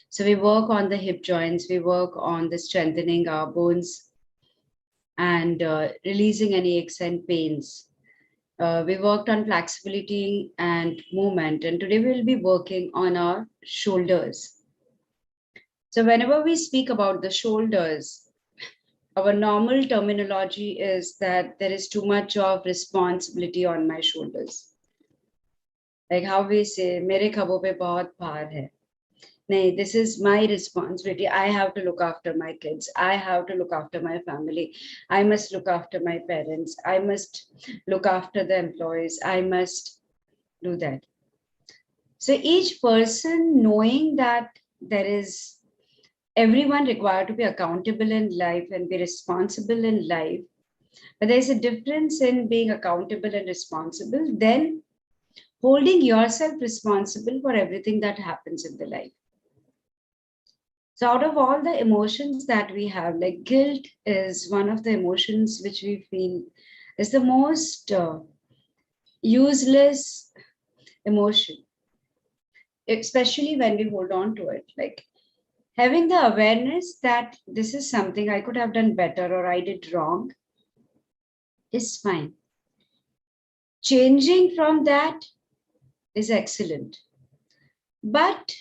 So we work on the hip joints, we work on the strengthening our bones and releasing any aches and pains. We worked on flexibility and movement, and today we'll be working on our shoulders. So whenever we speak about the shoulders, our normal terminology is that there is too much of responsibility on my shoulders. Like how we say, मेरे खभों पे बहुत भार है. No, this is my responsibility. I have to look after my kids. I have to look after my family. I must look after my parents. I must look after the employees. I must do that. So each person knowing that there is everyone required to be accountable in life and be responsible in life, but there's a difference in being accountable and responsible, then holding yourself responsible for everything that happens in the life. So out of all the emotions that we have, like guilt is one of the emotions which we feel is the most useless emotion, especially when we hold on to it. Like having the awareness that this is something I could have done better or I did wrong is fine. Changing from that is excellent. But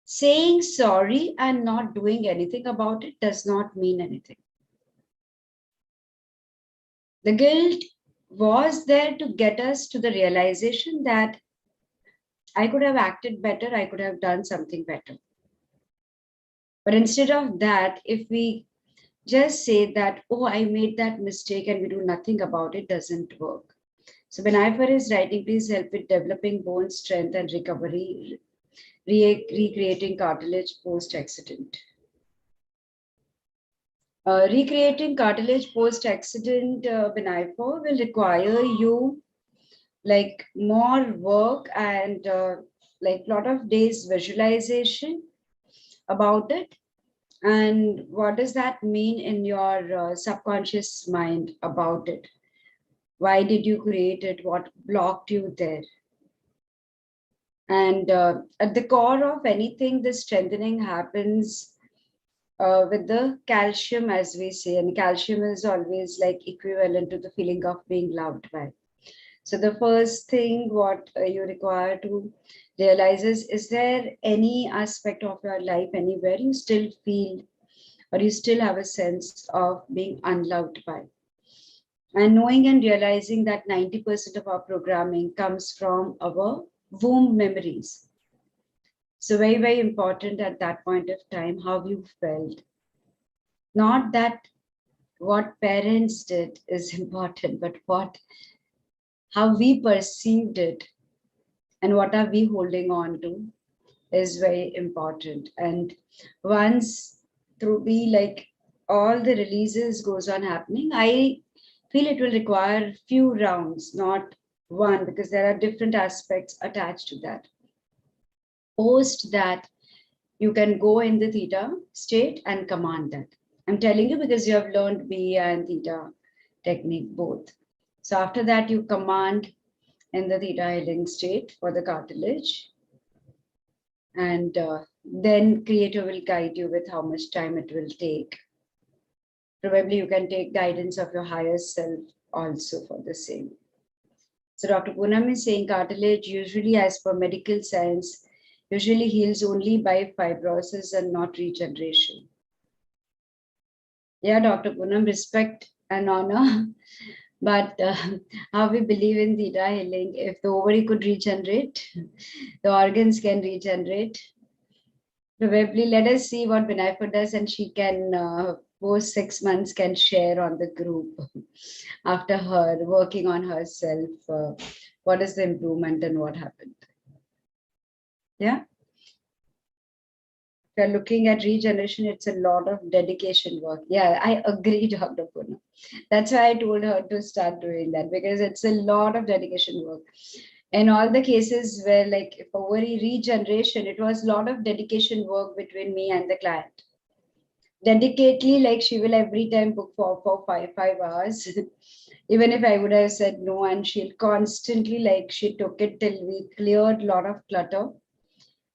saying sorry and not doing anything about it does not mean anything. The guilt was there to get us to the realization that I could have acted better, I could have done something better. But instead of that, if we just say that, oh, I made that mistake and we do nothing about it, doesn't work. So Benaifer is writing, please help with developing bone strength and recovery, recreating cartilage post-accident. Recreating cartilage post-accident, Benaifer, will require you like more work and like lot of days visualization about it. And what does that mean in your subconscious mind about it? Why did you create it? What blocked you there? And at the core of anything, the strengthening happens with the calcium, as we say, and calcium is always like equivalent to the feeling of being loved by. So the first thing what you require to realize is there any aspect of your life anywhere you still feel or you still have a sense of being unloved by? And knowing and realizing that 90% of our programming comes from our womb memories. So very, very important at that point of time, how you felt. Not that what parents did is important, but how we perceived it and what are we holding on to is very important. And once through be like all the releases goes on happening, I feel it will require few rounds, not one, because there are different aspects attached to that. Post that, you can go in the theta state and command that. I'm telling you because you have learned B and theta technique both. So after that, you command in the theta healing state for the cartilage. And then creator will guide you with how much time it will take. Probably you can take guidance of your higher self also for the same. So Dr. Poonam is saying cartilage usually, as per medical science, usually heals only by fibrosis and not regeneration. Yeah, Dr. Poonam, respect and honor. But how we believe in theta healing, if the ovary could regenerate, the organs can regenerate. Probably let us see what Benaifa does, and she can, post 6 months, can share on the group after her working on herself. What is the improvement and what happened? Yeah. If you're looking at regeneration, it's a lot of dedication work. Yeah, I agree, Dr. Puna. That's why I told her to start doing that, because it's a lot of dedication work. In all the cases where like for ovary regeneration, it was a lot of dedication work between me and the client. Dedicatedly, like she will every time book for 5 hours. Even if I would have said no, and she'll constantly, like she took it till we cleared a lot of clutter.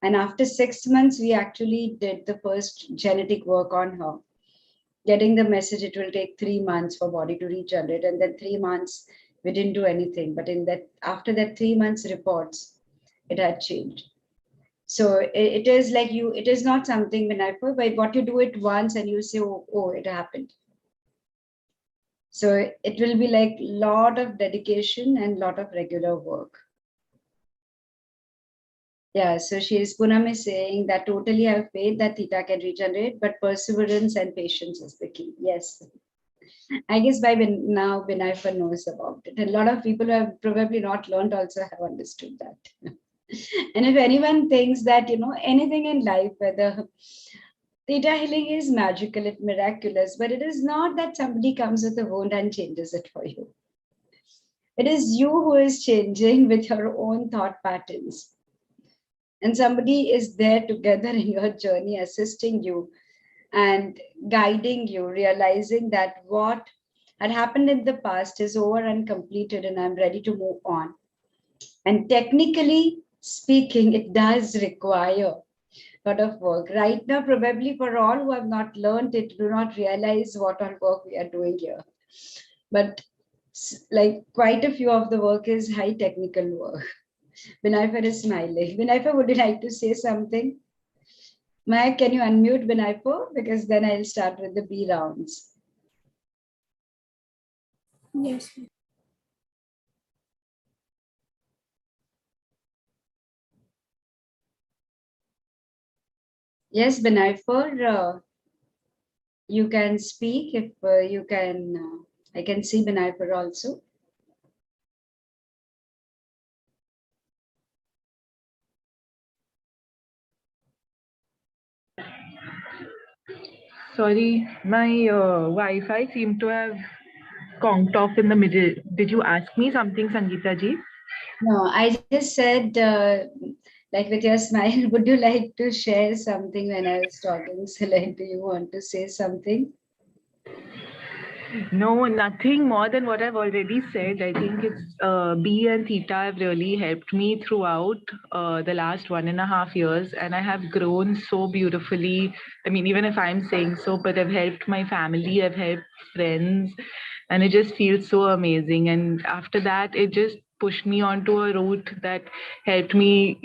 And after 6 months, we actually did the first genetic work on her, getting the message it will take 3 months for body to regenerate. And then 3 months, we didn't do anything. But in that, after that 3 months reports, it had changed. So it is like it is not something when but what you do it once and you say, oh, it happened. So it will be like lot of dedication and lot of regular work. Yeah, so Punam is saying that totally have faith that Theta can regenerate, but perseverance and patience is the key. Yes. I guess now Binayfa knows about it. A lot of people who have probably not learned also have understood that. And if anyone thinks that, anything in life, whether theta healing is magical, it's miraculous, but it is not that somebody comes with a wound and changes it for you. It is you who is changing with your own thought patterns. And somebody is there together in your journey, assisting you and guiding you, realizing that what had happened in the past is over and completed, and I'm ready to move on. And technically speaking, it does require a lot of work. Right now, probably for all who have not learned it, do not realize what all work we are doing here. But like quite a few of the work is high technical work. Binayfa is smiling. Binayfa, would you like to say something? Maya, can you unmute Binayfa? Because then I'll start with the B rounds. Yes. Yes, Binayfa, you can speak if you can. I can see Binayfa also. Sorry, my Wi-Fi seemed to have conked off in the middle. Did you ask me something, Sangeeta ji? No, I just said, like with your smile, would you like to share something when I was talking? So, like, do you want to say something? No, nothing more than what I've already said. I think it's B and Theta have really helped me throughout the last 1.5 years, and I have grown so beautifully. I mean, even if I'm saying so, but I've helped my family, I've helped friends, and it just feels so amazing. And after that, it just pushed me onto a route that helped me,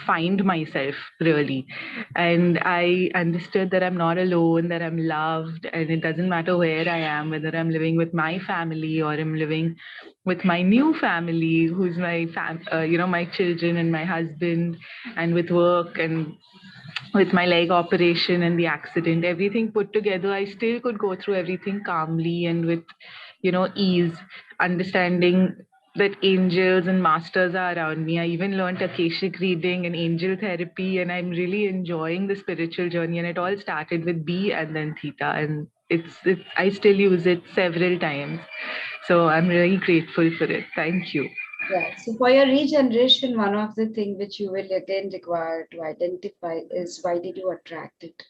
find myself really. And I understood that I'm not alone, that I'm loved, and it doesn't matter where I am, whether I'm living with my family or I'm living with my new family, who's my children and my husband, and with work and with my leg operation and the accident, everything put together, I still could go through everything calmly and with, ease, understanding that angels and masters are around me. I even learned Akashic reading and angel therapy, and I'm really enjoying the spiritual journey. And it all started with B and then Theta, and it's I still use it several times. So I'm really grateful for it. Thank you. Yeah. So, for your regeneration, one of the things which you will again require to identify is why did you attract it?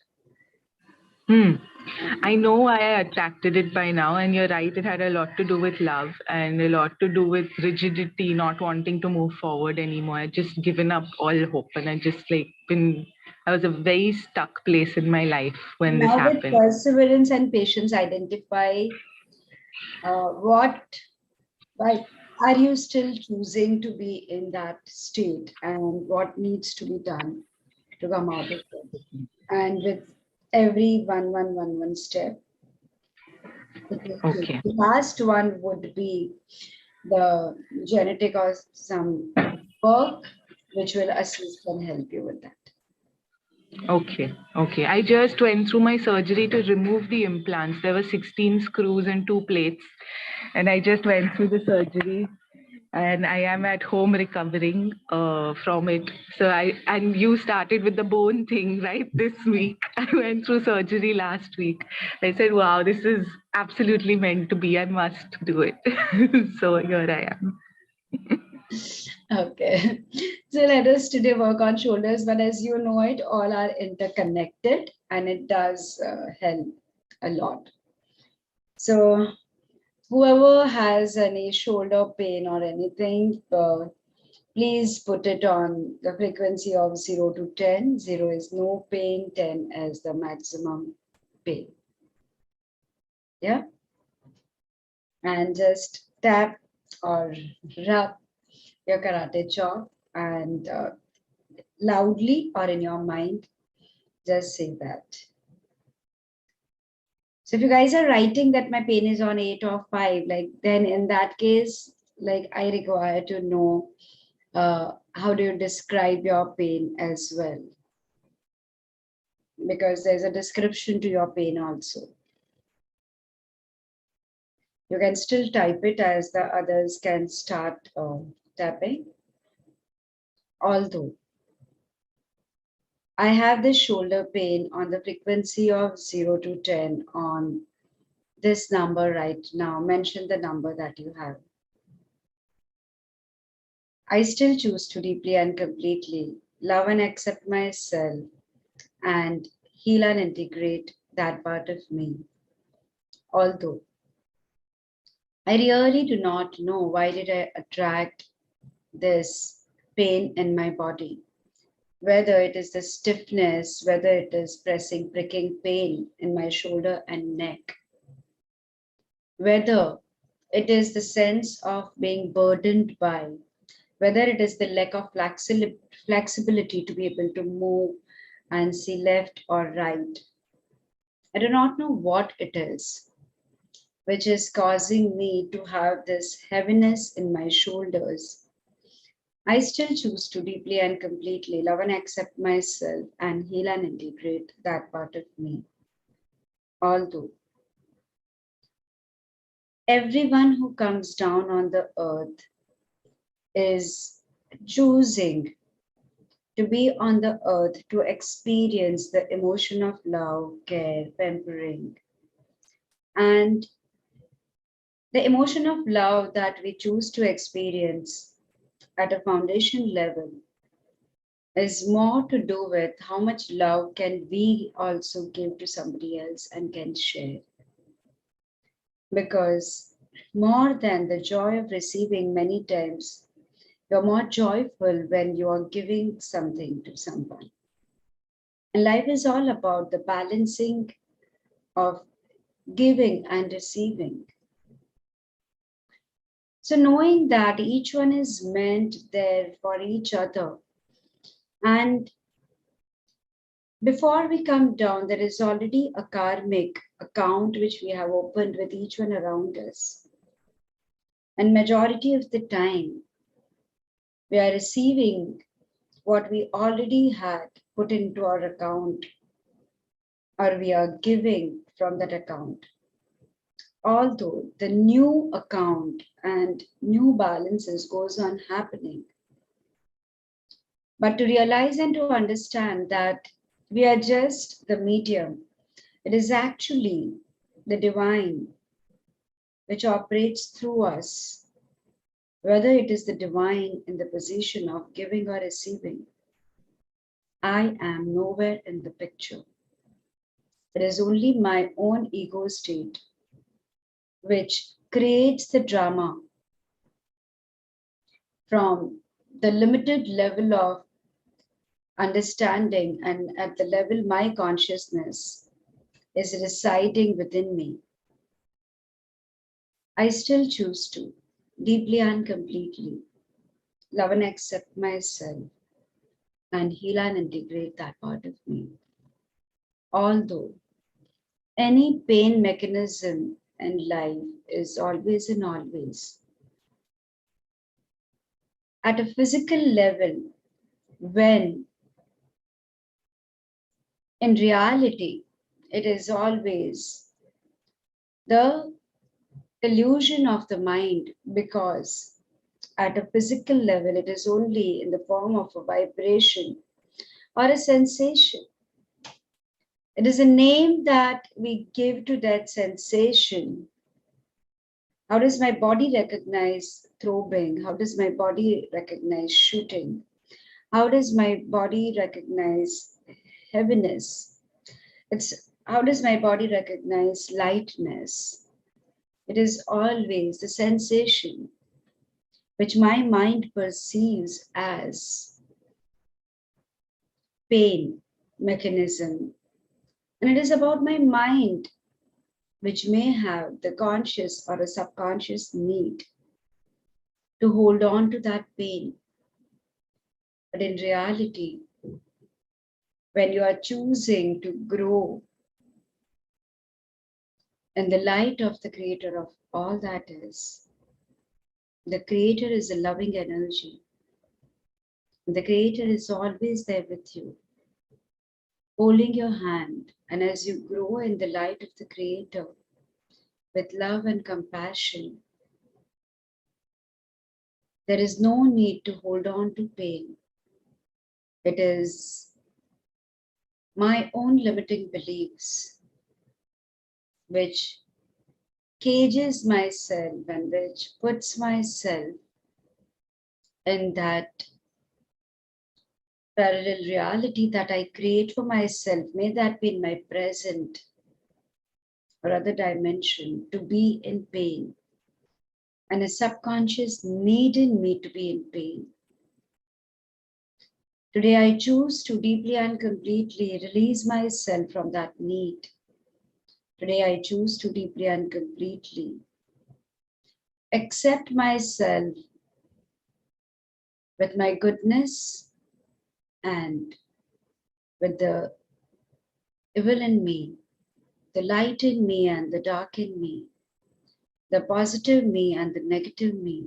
I know I attracted it by now, and you're right, it had a lot to do with love and a lot to do with rigidity, not wanting to move forward anymore. I just given up all hope, and I was a very stuck place in my life when this Now, with happened. perseverance and patience, identify what, why are you still choosing to be in that state and what needs to be done to come out of it. And with every one step, it will take. Okay. The last one would be the genetic or some work which will assist and help you with that. Okay. Okay. I just went through my surgery to remove the implants. There were 16 screws and 2 plates. And I just went through the surgery, and I am at home recovering from it. So and you started with the bone thing, right? This week. I went through surgery last week. I said, wow, this is absolutely meant to be. I must do it. So here I am. Okay. So let us today work on shoulders, but as you know it, all are interconnected and it does help a lot. So whoever has any shoulder pain or anything, Please put it on the frequency of 0 to 10. 0 is no pain, 10 is the maximum pain. Yeah. And just tap or rub your karate chop and loudly or in your mind, just say that. So if you guys are writing that my pain is on 8 or 5, like then in that case, like I require to know how do you describe your pain as well, because there's a description to your pain also. You can still type it as the others can start tapping. Although I have this shoulder pain on the frequency of 0 to 10 on this number right now. Mention the number that you have. I still choose to deeply and completely love and accept myself and heal and integrate that part of me. Although I really do not know why did I attract this pain in my body, whether it is the stiffness, whether it is pressing, pricking pain in my shoulder and neck, whether it is the sense of being burdened by, whether it is the lack of flexibility to be able to move and see left or right. I do not know what it is which is causing me to have this heaviness in my shoulders. I still choose to deeply and completely love and accept myself and heal and integrate that part of me. Although everyone who comes down on the earth is choosing to be on the earth to experience the emotion of love, care, pampering, and the emotion of love that we choose to experience at a foundation level is more to do with how much love can we also give to somebody else and can share. Because more than the joy of receiving, many times you're more joyful when you are giving something to someone. And life is all about the balancing of giving and receiving. So knowing that each one is meant there for each other, and before we come down, there is already a karmic account which we have opened with each one around us. And majority of the time, we are receiving what we already had put into our account, or we are giving from that account. Although the new account and new balances goes on happening, but to realize and to understand that we are just the medium, it is actually the divine which operates through us, whether it is the divine in the position of giving or receiving. I am nowhere in the picture. It is only my own ego state which creates the drama from the limited level of understanding and at the level my consciousness is residing within me. I still choose to deeply and completely love and accept myself and heal and integrate that part of me. Although any pain mechanism in life is always and always at a physical level, when in reality it is always the illusion of the mind, because at a physical level it is only in the form of a vibration or a sensation. It is a name that we give to that sensation. How does my body recognize throbbing? How does my body recognize shooting? How does my body recognize heaviness? It's how does my body recognize lightness? It is always the sensation. which my mind perceives as pain mechanism. And it is about my mind, which may have the conscious or a subconscious need to hold on to that pain. But in reality, when you are choosing to grow in the light of the creator of all that is, the creator is a loving energy. The creator is always there with you, holding your hand. And as you grow in the light of the creator with love and compassion, there is no need to hold on to pain. It is my own limiting beliefs which cages myself and which puts myself in that parallel reality that I create for myself. May that be in my present or other dimension, to be in pain, and a subconscious need in me to be in pain. Today I choose to deeply and completely release myself from that need. Today I choose to deeply and completely accept myself with my goodness and with the evil in me, the light in me and the dark in me, the positive me and the negative me,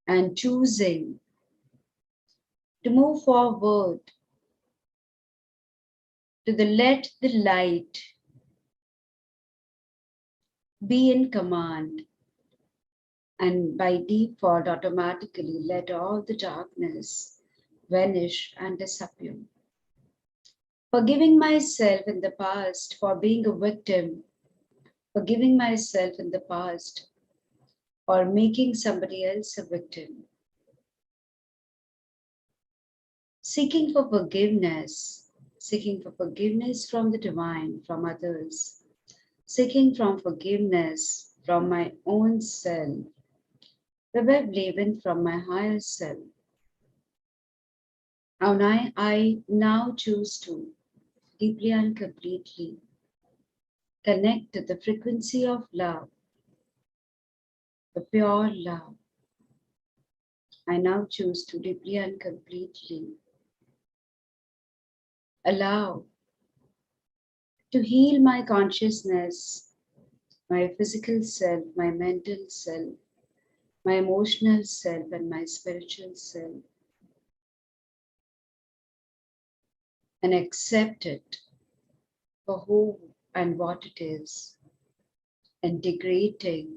and choosing to move forward to the let the light be in command, and by default automatically let all the darkness vanish and disappear. Forgiving myself in the past for being a victim, forgiving myself in the past for making somebody else a victim, seeking for forgiveness, seeking for forgiveness from the divine, from others, seeking from forgiveness from my own self, probably even from my higher self. And I now choose to deeply and completely connect to the frequency of love, the pure love. I now choose to deeply and completely allow to heal my consciousness, my physical self, my mental self, my emotional self, and my spiritual self, and accept it for who and what it is, integrating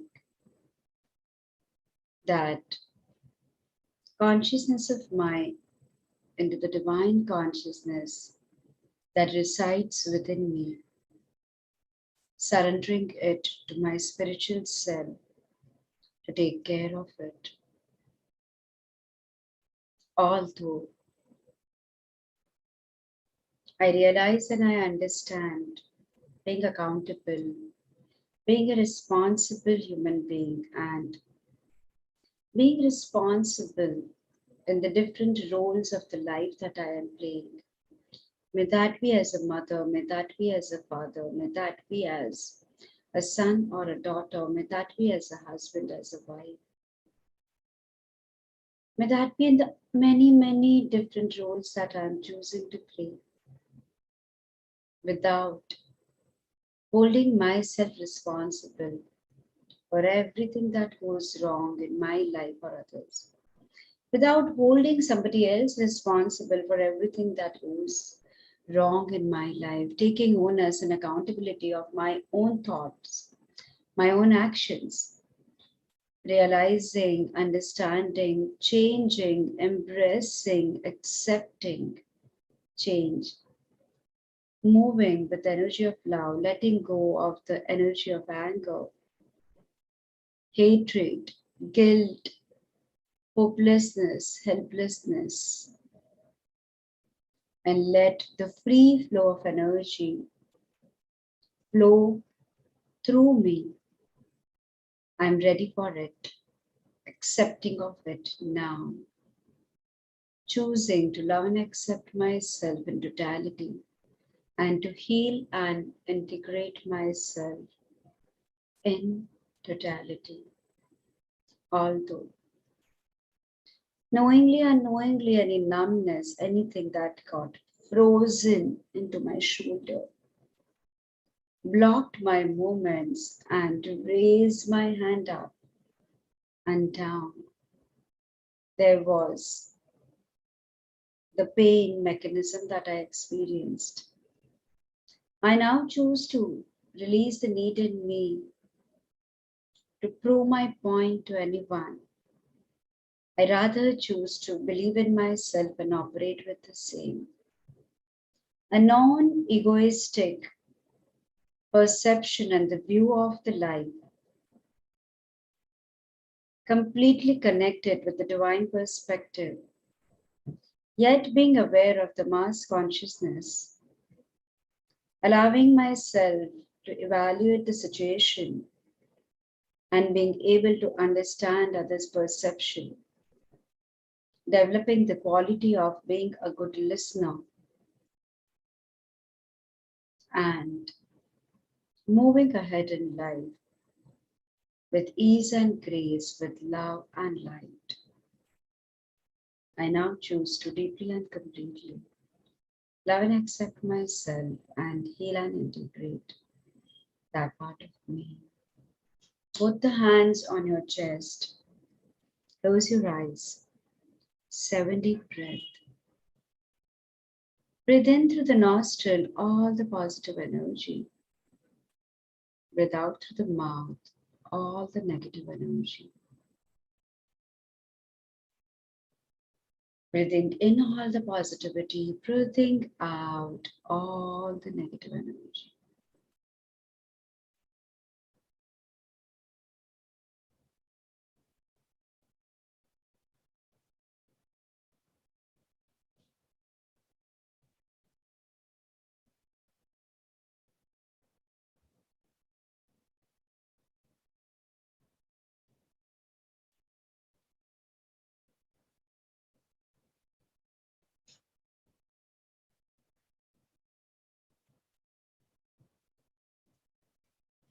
that consciousness of mine into the divine consciousness that resides within me, surrendering it to my spiritual self to take care of it. Although I realize and I understand being accountable, being a responsible human being, and being responsible in the different roles of the life that I am playing. May that be as a mother, may that be as a father, may that be as a son or a daughter, may that be as a husband, as a wife. May that be in the many, many different roles that I am choosing to play without holding myself responsible for everything that goes wrong in my life or others, without holding somebody else responsible for everything that goes wrong in my life, taking onus and accountability of my own thoughts, my own actions, realizing, understanding, changing, embracing, accepting change, moving with the energy of love, letting go of the energy of anger, hatred, guilt, hopelessness, helplessness, and let the free flow of energy flow through me. I'm ready for it. accepting of it now, choosing to love and accept myself in totality and to heal and integrate myself in totality. Although knowingly, unknowingly, any numbness, anything that got frozen into my shoulder, blocked my movements, and to raise my hand up and down, there was the pain mechanism that I experienced. I now choose to release the need in me to prove my point to anyone. I rather choose to believe in myself and operate with the same. A non egoistic perception and the view of the life, completely connected with the divine perspective, yet being aware of the mass consciousness, allowing myself to evaluate the situation and being able to understand others' perception, developing the quality of being a good listener and moving ahead in life with ease and grace, with love and light. I now choose to deeply and completely love and accept myself and heal and integrate that part of me. Put the hands on your chest, close your eyes, 7 deep breath. Breathe in through the nostril all the positive energy. Breathe out through the mouth all the negative energy. Breathing in all the positivity, breathing out all the negative energy.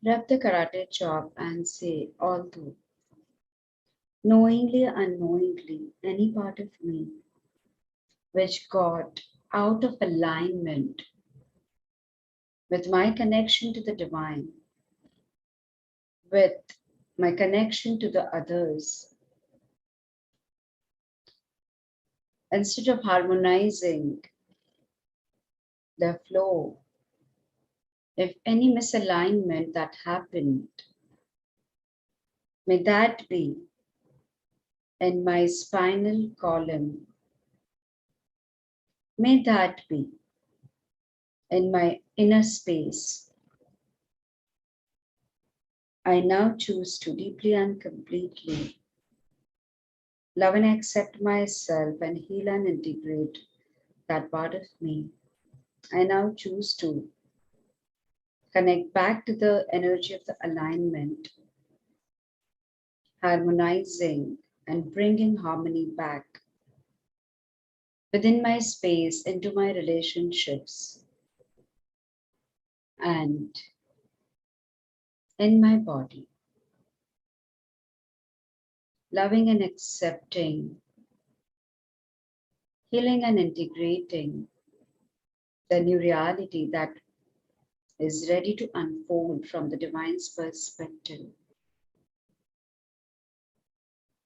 Rub the karate chop and say, although knowingly, unknowingly, any part of me which got out of alignment with my connection to the divine, with my connection to the others, instead of harmonizing the flow, if any misalignment that happened, may that be in my spinal column, may that be in my inner space. I now choose to deeply and completely love and accept myself and heal and integrate that part of me. I now choose to connect back to the energy of the alignment, harmonizing and bringing harmony back within my space, into my relationships, and in my body. Loving and accepting, healing and integrating the new reality that is ready to unfold from the divine's perspective.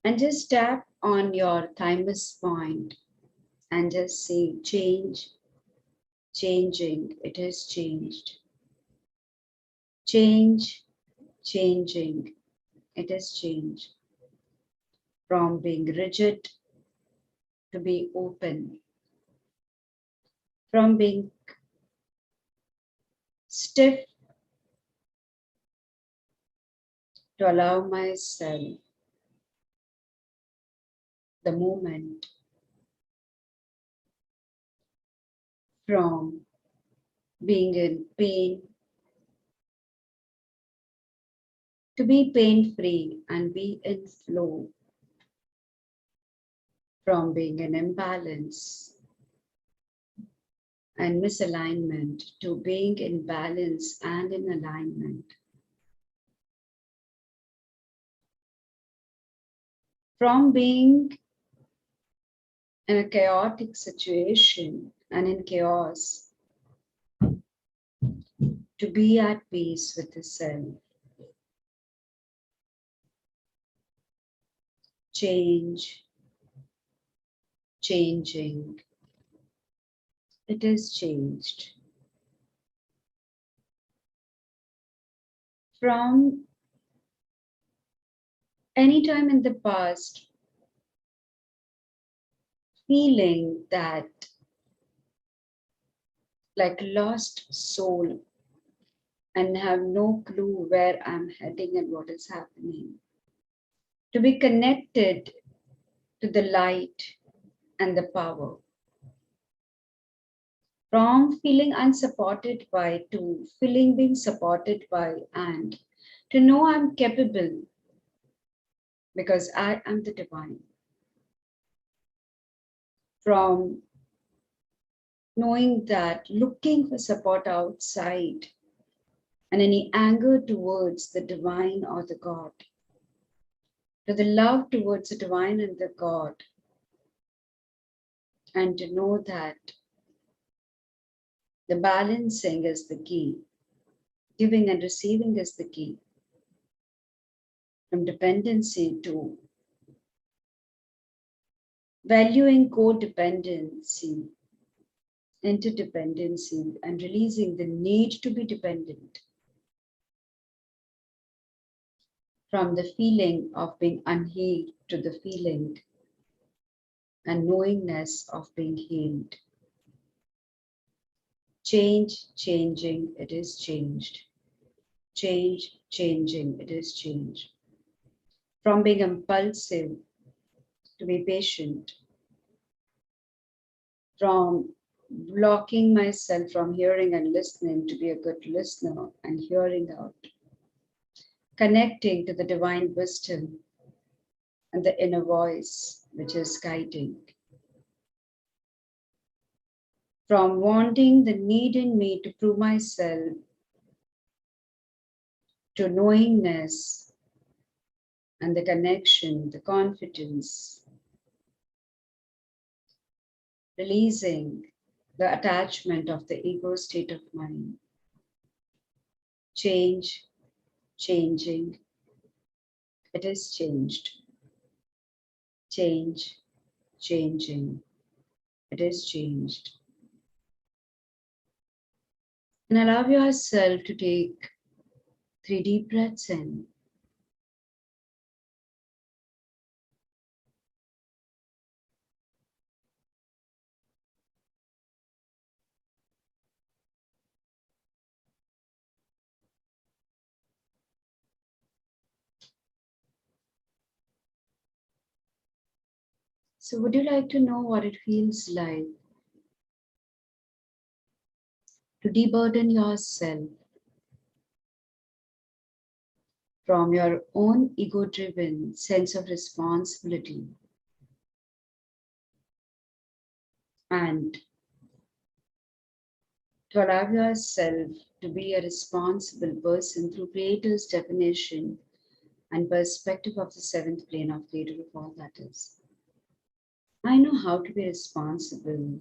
And just tap on your thymus point and just say, change, changing, it is changed. Change, changing, it is changed. From being rigid to be open, from being stiff to allow myself the movement, from being in pain to be pain free and be in flow, from being in imbalance and misalignment to being in balance and in alignment. From being in a chaotic situation and in chaos to be at peace with the self. Change, changing. It is changed. From any time in the past, feeling that like lost soul and have no clue where I'm heading and what is happening. To be connected to the light and the power. From feeling unsupported by to feeling being supported by, and to know I'm capable because I am the divine. From knowing that looking for support outside and any anger towards the divine or the God, to the love towards the divine and the God, and to know that the balancing is the key, giving and receiving is the key, from dependency to valuing codependency, interdependency, and releasing the need to be dependent, from the feeling of being unhealed to the feeling and knowingness of being healed. Change, changing, it is changed. Change, changing, it is changed. From being impulsive to be patient, from blocking myself from hearing and listening to be a good listener and hearing out, connecting to the divine wisdom and the inner voice which is guiding. From wanting the need in me to prove myself to knowingness and the connection, the confidence, releasing the attachment of the ego state of mind. Change, changing, it is changed. Change, changing, it is changed. And allow yourself to take 3 deep breaths in. So would you like to know what it feels like to deburden yourself from your own ego-driven sense of responsibility and to allow yourself to be a responsible person through Creator's definition and perspective of the seventh plane of Theta of all that is. I know how to be responsible,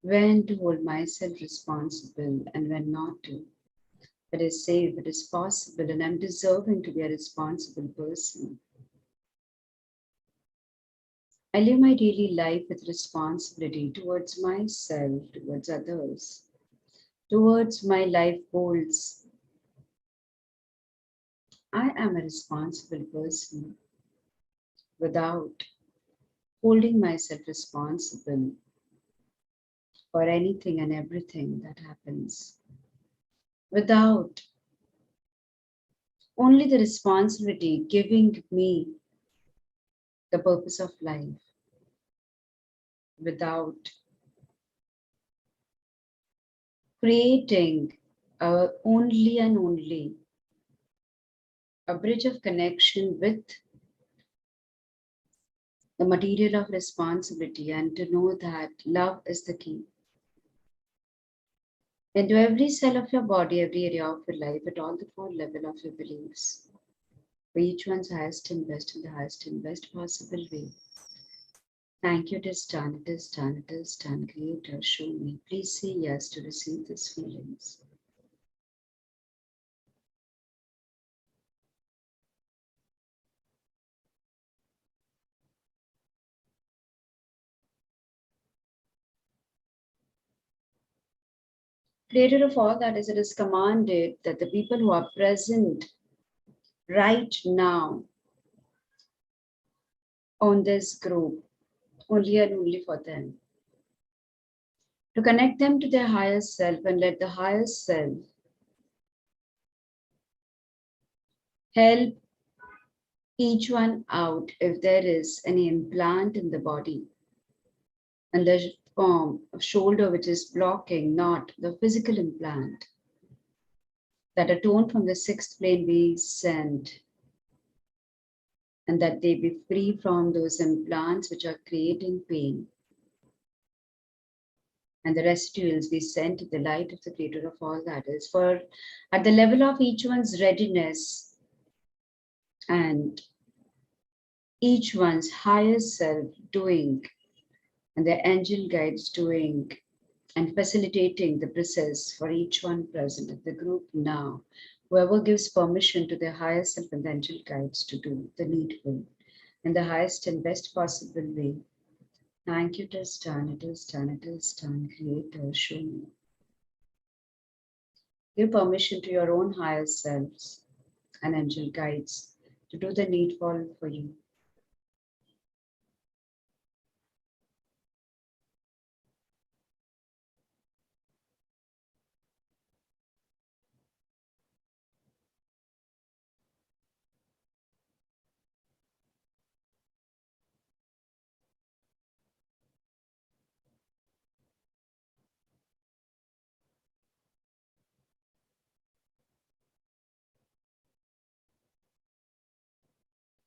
when to hold myself responsible and when not to. It is safe, it is possible, and I'm deserving to be a responsible person. I live my daily life with responsibility towards myself, towards others, towards my life goals. I am a responsible person without holding myself responsible for anything and everything that happens, without only the responsibility giving me the purpose of life, without creating only and only a bridge of connection with the material of responsibility, and to know that love is the key. Into every cell of your body, every area of your life, at all the four levels of your beliefs, for each one's highest and best in the highest and best possible way. Thank you, it is done, it is done, it is done. Creator, show me. Please say yes to receive these feelings. Creator of all that is, it is commanded that the people who are present right now on this group, only and only for them, to connect them to their higher self and let the higher self help each one out if there is any implant in the body and the form of shoulder which is blocking, not the physical implant, that a tone from the sixth plane be sent and that they be free from those implants which are creating pain. And the residuals be sent to the light of the creator of all that is. For at the level of each one's readiness and each one's higher self doing and their angel guides doing and facilitating the process for each one present at the group now, whoever gives permission to their higher self and the angel guides to do the needful in the highest and best possible way. Thank you, it is done, it is done, it is done. Creator, show me. Give permission to your own higher selves and angel guides to do the needful for you.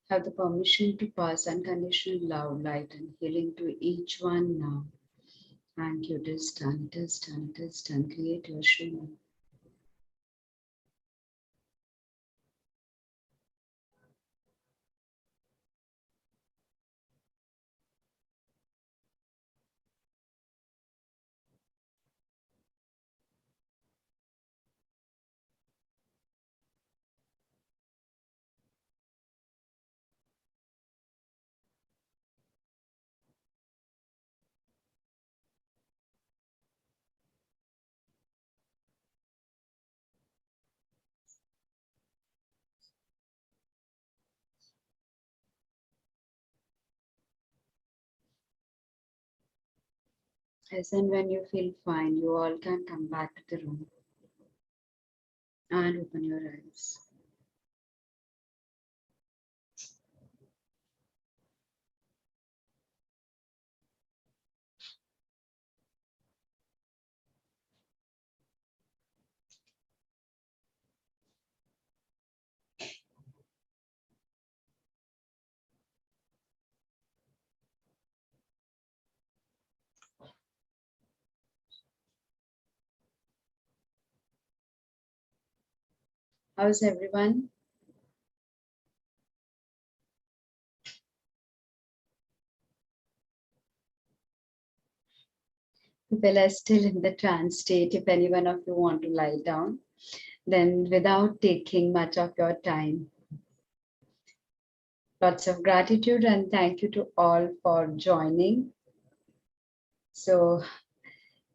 Have the permission to pass unconditional love, light, and healing to each one now. Thank you, it is done, it is done, it is done. Creator, show me. As and when you feel fine, you all can come back to the room and open your eyes. How's everyone? People are still in the trance state. If any one of you want to lie down, then without taking much of your time, lots of gratitude and thank you to all for joining. So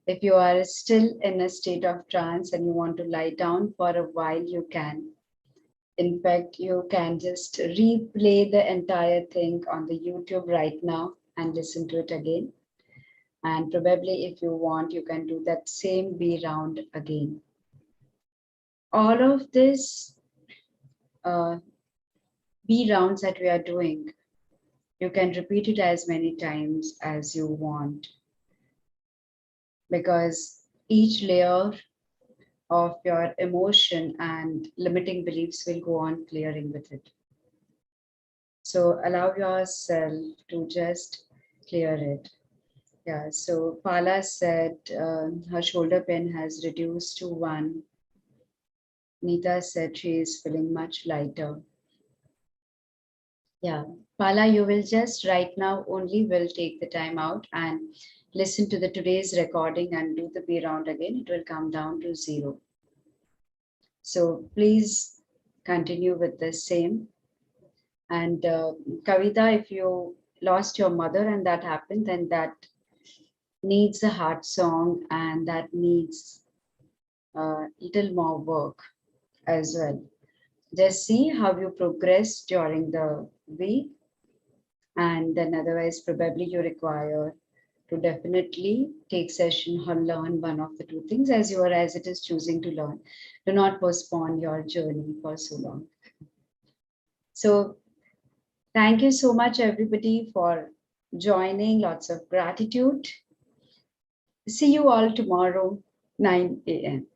if you are still in a state of trance and you want to lie down for a while, you can. In fact, you can just replay the entire thing on the YouTube right now and listen to it again. And probably if you want, you can do that same B round again. All of this B rounds that we are doing, you can repeat it as many times as you want, because each layer of your emotion and limiting beliefs will go on clearing with it. So allow yourself to just clear it. Yeah, so Pala said her shoulder pain has reduced to 1. Nita said she is feeling much lighter. Yeah, Pala, you will just right now only will take the time out and listen to the today's recording and do the B round again. It will come down to 0. So please continue with the same. And Kavita, if you lost your mother and that happened, then that needs a heart song and that needs little more work as well. Just see how you progress during the week, and then otherwise probably you require to definitely take session or learn one of the two things as you are as it is choosing to learn. Do not postpone your journey for so long. So thank you so much everybody for joining. Lots of gratitude. See you all tomorrow, 9 a.m.